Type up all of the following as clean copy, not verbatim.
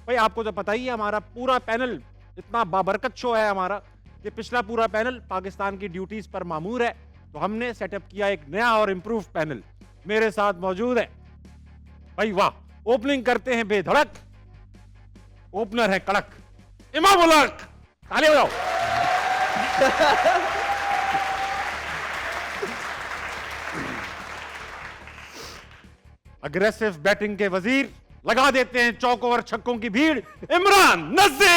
भाई आपको तो पता ही है हमारा पूरा पैनल इतना बाबरकत शो है हमारा कि पिछला पूरा पैनल पाकिस्तान की ड्यूटीज पर मामूर है, तो हमने सेटअप किया एक नया और इंप्रूव पैनल। मेरे साथ मौजूद है भाई, वाह, ओपनिंग करते हैं बेधड़क, ओपनर है कड़क, इमाम उल हक, ताली बजाओ। अग्रेसिव बैटिंग के वजीर, लगा देते हैं चौकों और छक्कों की भीड़, इमरान नज़ीर।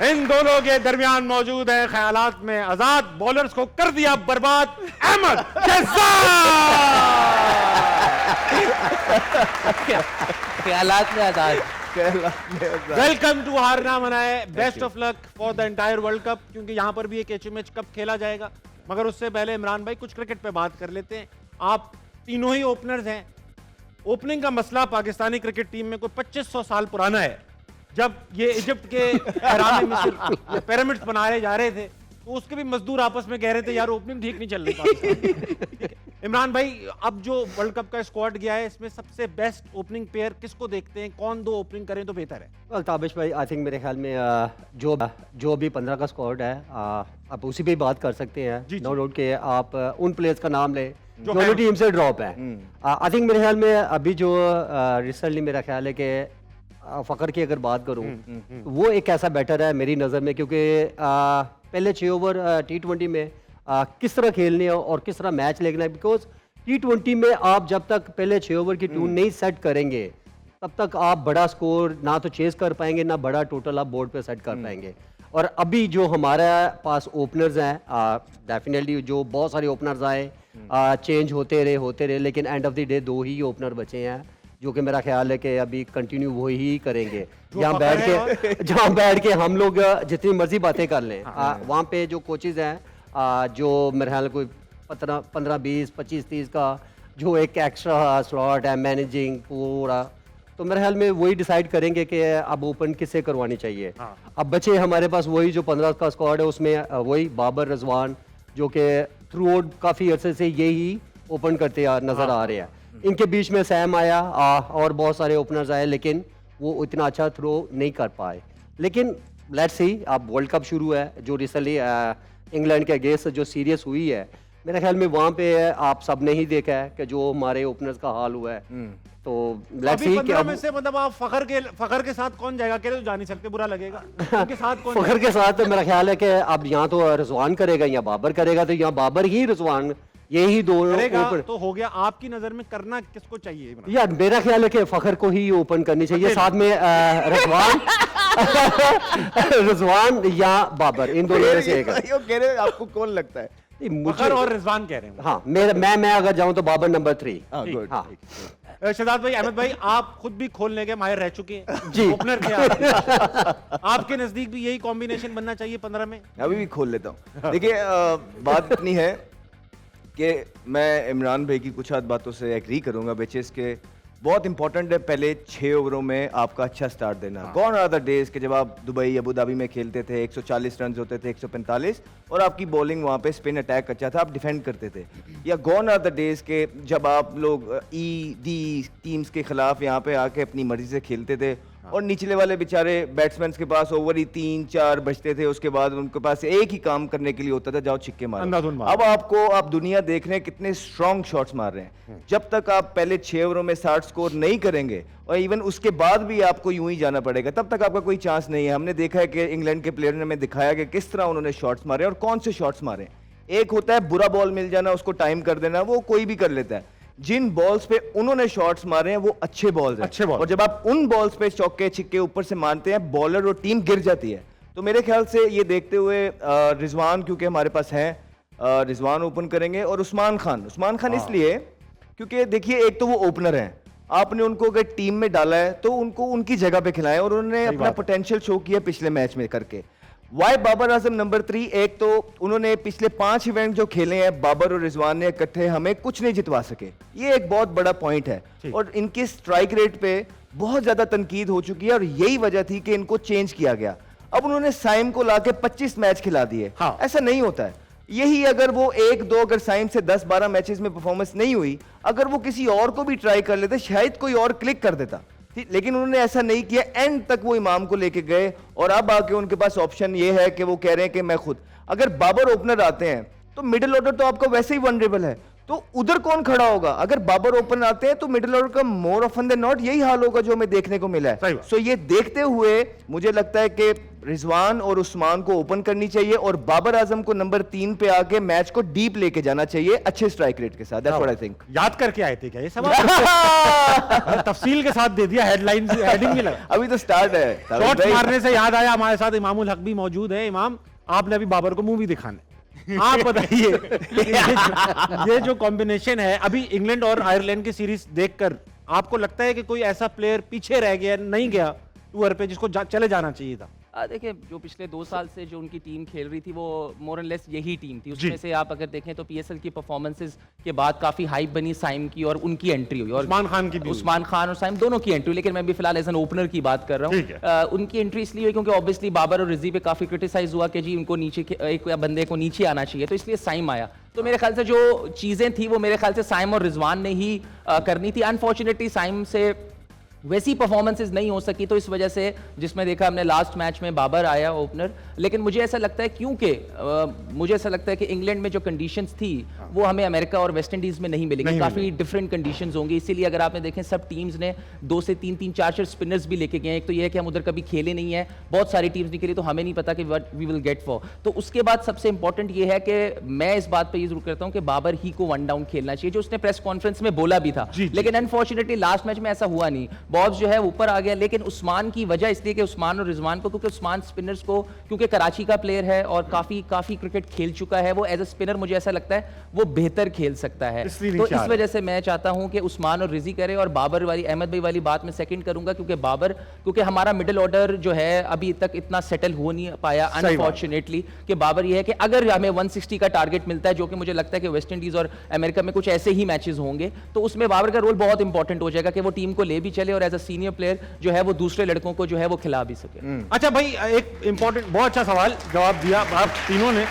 इन दोनों के दरमियान मौजूद है ख्यालात में आजाद, बॉलर्स को कर दिया बर्बाद, अहमद ख्यालात में आजाद। वेलकम टू हारना मनाए, best of luck for the entire world cup, क्योंकि यहां पर भी एक एचएमएच कप खेला जाएगा। मगर उससे पहले इमरान भाई कुछ क्रिकेट पे बात कर लेते हैं। आप तीनों ही ओपनर्स हैं। ओपनिंग का मसला पाकिस्तानी क्रिकेट टीम में कोई 2500 साल पुराना है। जब ये इजिप्ट के एहराम मिस्र पिरामिड्स बनाए जा रहे थे तो उसके भी मजदूर आपस में कह रहे थे यार ओपनिंग ठीक नहीं चल रही। इमरान भाई, अब जो वर्ल्ड कप का स्क्वाड गया है इसमें सबसे बेस्ट ओपनिंग पेयर किसको देखते हैं? कौन दो ओपनिंग करें तो बेहतर है? ताबिश भाई, आई थिंक मेरे ख्याल में जो भी 15 का स्क्वाड है आप उसी पे बात कर सकते हैं। नो डाउट के आप उन प्लेयर्स का नाम ले जो टीम से ड्रॉप है। आई थिंक मेरे ख्याल में अभी जो रिसेंटली मेरा ख्याल है कि फ़खर की अगर बात करूं तो वो एक ऐसा बैटर है मेरी नज़र में, क्योंकि पहले 6 ओवर T20 में किस तरह खेलने और किस तरह मैच लेना है। बिकॉज T20 में आप जब तक पहले 6 ओवर की टून नहीं सेट करेंगे तब तक आप बड़ा स्कोर ना तो चेस कर पाएंगे ना बड़ा टोटल आप बोर्ड पे सेट कर पाएंगे। और अभी जो हमारे पास ओपनर्स हैं, डेफिनेटली जो बहुत सारे ओपनर्स आए, चेंज होते रहे, लेकिन end of the day 2 he opener बचे हैं जो कि मेरा ख्याल है कि अभी कंटिन्यू वो ही करेंगे। जहाँ बैठ के हम लोग जितनी मर्जी बातें कर लें, वहाँ पे जो कोचेज हैं जो मेरे ख्याल कोई 15, 20, 25, 30 का जो एक एक्स्ट्रा स्लॉट है मैनेजिंग पूरा, तो मेरे ख्याल में वही डिसाइड करेंगे कि अब ओपन किससे करवानी चाहिए। अब बचे हमारे पास वही जो 15 का स्क्वाड है, उसमें वही बाबर, रिजवान जो कि थ्रू आउट काफ़ी अरसे से यही ओपन करते नज़र आ रहे हैं। इनके बीच में सैम आया और बहुत सारे ओपनर्स आए, लेकिन वो इतना अच्छा थ्रो नहीं कर पाए। लेकिन लेट्स सी, अब वर्ल्ड कप शुरू है, जो रिसेंटली इंग्लैंड के अगेंस्ट जो सीरियस हुई है, मेरे ख्याल में वहाँ पे आप सब ने ही देखा है कि जो हमारे ओपनर्स का हाल हुआ है। तो लेट्स सी कि में से मतलब आप फखर के साथ कौन जाएगा? अकेले तो जा नहीं सकते, बुरा लगेगा। उनके साथ कौन फखर के साथ तो मेरा ख्याल है कि अब यहाँ तो रिजवान करेगा या बाबर करेगा, तो यहाँ बाबर ही रिजवान यही दो तो हो गया। आपकी नजर में करना किसको चाहिए? यार मेरा ख्याल है कि फखर को ही ओपन करनी चाहिए, साथ में रिजवान या बाबर, इन दोनों में से एक। कह रहे आपको कौन लगता है? फखर और रिजवान कह रहे हैं। हाँ, मैं अगर जाऊं तो बाबर नंबर 3। हाँ, शहजाद भाई, अहमद भाई, आप खुद भी खोलने के माहिर रह चुके हैं जी। ओपनर के आपके नजदीक भी यही कॉम्बिनेशन बनना चाहिए 15 में? अभी भी खोल लेता हूँ। देखिए, बात इतनी है कि मैं इमरान भाई की कुछ आध बातों से एग्री करूंगा। बेचेस के बहुत इंपॉर्टेंट है पहले 6 ओवरों में आपका अच्छा स्टार्ट देना। गॉन आर द डेज के जब आप दुबई, अबू धाबी में खेलते थे, 140 रन होते थे, 145, और आपकी बॉलिंग वहाँ पे स्पिन अटैक अच्छा था, आप डिफेंड करते थे। या गॉन आर द डेज के जब आप लोग डी टीम्स के खिलाफ यहाँ पे आके अपनी मर्जी से खेलते थे और निचले वाले बेचारे बैट्समैन के पास ओवर ही 3-4 बचते थे, उसके बाद उनके पास एक ही काम करने के लिए होता था, जाओ छिक्के मारो। अब आप दुनिया देख रहे हैं कितने स्ट्रॉन्ग शॉट्स मार रहे हैं। जब तक आप पहले 6 ओवरों में 60 स्कोर नहीं करेंगे और इवन उसके बाद भी आपको यूं ही जाना पड़ेगा, तब तक आपका कोई चांस नहीं है। हमने देखा है कि इंग्लैंड के प्लेयर ने हमें दिखाया कि किस तरह उन्होंने शॉट्स मारे और कौन से शॉट्स मारे। एक होता है बुरा बॉल मिल जाना, उसको टाइम कर देना, वो कोई भी कर लेता है। जिन बॉल्स पे उन्होंने शॉट्स मारे हैं वो अच्छे बॉल्स हैं, और जब आप उन बॉल्स पे चौके छिक्के ऊपर से मारते हैं, बॉलर और टीम गिर जाती है। तो मेरे ख्याल से ये देखते हुए रिजवान, क्योंकि हमारे पास है, रिजवान ओपन करेंगे। और उस्मान खान इसलिए क्योंकि देखिए, एक तो वो ओपनर हैं, आपने उनको अगर टीम में डाला है तो उनको उनकी जगह पे खिलाएं, और उन्होंने अपना पोटेंशियल शो किया पिछले मैच में करके। वाई बाबर आजम नंबर 3, एक तो उन्होंने पिछले 5 इवेंट जो खेले हैं, बाबर और रिजवान ने इकट्ठे हमें कुछ नहीं जितवा सके, ये एक बहुत बड़ा पॉइंट है। और इनकी स्ट्राइक रेट पे बहुत ज्यादा तनकीद हो चुकी है, और यही वजह थी कि इनको चेंज किया गया। अब उन्होंने साइम को लाके 25 मैच खिला दिए। ऐसा नहीं होता है। यही अगर वो 1-2 अगर साइम से 10-12 मैचेस में परफॉर्मेंस नहीं हुई, अगर वो किसी और को भी ट्राई कर लेते शायद कोई और क्लिक कर देता, ठीक, लेकिन उन्होंने ऐसा नहीं किया। एंड तक वो इमाम को लेके गए और अब आके उनके पास ऑप्शन ये है कि वो कह रहे हैं कि मैं खुद, अगर बाबर ओपनर आते हैं तो मिडिल ऑर्डर तो आपका वैसे ही वनरेबल है, तो उधर कौन खड़ा होगा? अगर बाबर ओपन आते हैं तो मिडिल ऑर्डर का मोर ऑफन देन नॉट यही हाल होगा जो हमें देखने को मिला है। सो ये देखते हुए मुझे लगता है कि रिजवान और उस्मान को ओपन करनी चाहिए और बाबर आजम को नंबर 3 पे आके मैच को डीप लेके जाना चाहिए अच्छे स्ट्राइक रेट के साथ। That's what I think. याद करके आए थे क्या ये सवाल? तफसील के साथ दे दिया, हेडलाइन हेडिंग भी लगा। अभी तो स्टार्ट है। शॉट मारने से याद आया, हमारे साथ इमामुल हक भी मौजूद है। इमाम, आपने अभी बाबर को मूवी दिखाने, आप बताइए ये जो कॉम्बिनेशन है अभी इंग्लैंड और आयरलैंड की सीरीज देखकर आपको लगता है कि कोई ऐसा प्लेयर पीछे रह गया, नहीं गया टूर पे, जिसको चले जाना चाहिए था? देखिए, जो पिछले 2 साल से जो उनकी टीम खेल रही थी वो मोर एंड लेस यही टीम थी। उसमें से आप अगर देखें तो पीएसएल की परफॉर्मेंसेस के बाद काफी हाइप बनी साइम की और उनकी एंट्री हुई, और उस्मान खान की भी, उस्मान खान और साइम दोनों की एंट्री हुई। लेकिन मैं भी फिलहाल एज एन ओपनर की बात कर रहा हूँ। उनकी एंट्री इसलिए हुई क्योंकि ऑब्वियसली बाबर और रिजी पे काफी क्रिटिसाइज हुआ कि जी उनको नीचे, एक बंदे को नीचे आना चाहिए, तो इसलिए साइम आया। तो मेरे ख्याल से जो चीजें थी वो मेरे ख्याल से साइम और रिजवान ने ही करनी थी। अनफॉर्चुनेटली साइम से वैसी परफॉर्मेंसेस नहीं हो सकी, तो इस वजह से जिसमें देखा हमने लास्ट मैच में बाबर आया ओपनर। लेकिन मुझे ऐसा लगता है क्योंकि मुझे ऐसा लगता है कि इंग्लैंड में जो कंडीशंस थी वो हमें अमेरिका और वेस्ट इंडीज में नहीं मिलेगी, काफी डिफरेंट कंडीशंस होंगी। इसीलिए अगर आपने देखें सब टीम्स ने 2 से 3-3, 4-4 स्पिनर्स भी लेके गए हैं। एक तो ये है कि हम उधर कभी खेले नहीं है, बहुत सारी टीम्स नहीं खेली, तो हमें नहीं पता कि what we will get for. तो उसके बाद सबसे इंपॉर्टेंट ये है कि मैं इस बात पर ये जरूर करता हूँ कि बाबर ही को 1 डाउन खेलना चाहिए, जो उसने प्रेस कॉन्फ्रेंस में बोला भी था। लेकिन अनफॉर्चुनेटली लास्ट मैच में ऐसा हुआ नहीं, बॉब्स जो है ऊपर आ गया। लेकिन उस्मान की वजह इसलिए कि उस्मान और रिजवान को, क्योंकि उस्मान स्पिनर्स को, क्योंकि कराची का प्लेयर है और काफी क्रिकेट खेल चुका है, वो एज अ स्पिनर मुझे ऐसा लगता है वो बेहतर खेल सकता है। तो इस वजह से मैं चाहता हूं कि उस्मान और रिजी करे। और बाबर वाली, अहमद भाई वाली बात मैं सेकंड करूंगा, क्योंकि हमारा मिडिल ऑर्डर जो है अभी तक इतना सेटल हो नहीं पाया अनफॉर्चुनेटली। कि बाबर ये है कि अगर हमें 160 का टारगेट मिलता है, जो कि मुझे लगता है कि वेस्ट इंडीज और अमेरिका में कुछ ऐसे ही मैचेस होंगे, तो उसमें बाबर का रोल बहुत इंपॉर्टेंट हो जाएगा कि वो टीम को ले भी चले और एज अ सीनियर प्लेयर जो है वो दूसरे लड़कों को जो है वो खिला भी सके। अच्छा भाई, एक इंपॉर्टेंट, बहुत अच्छा सवाल जवाब दिया आप तीनों ने।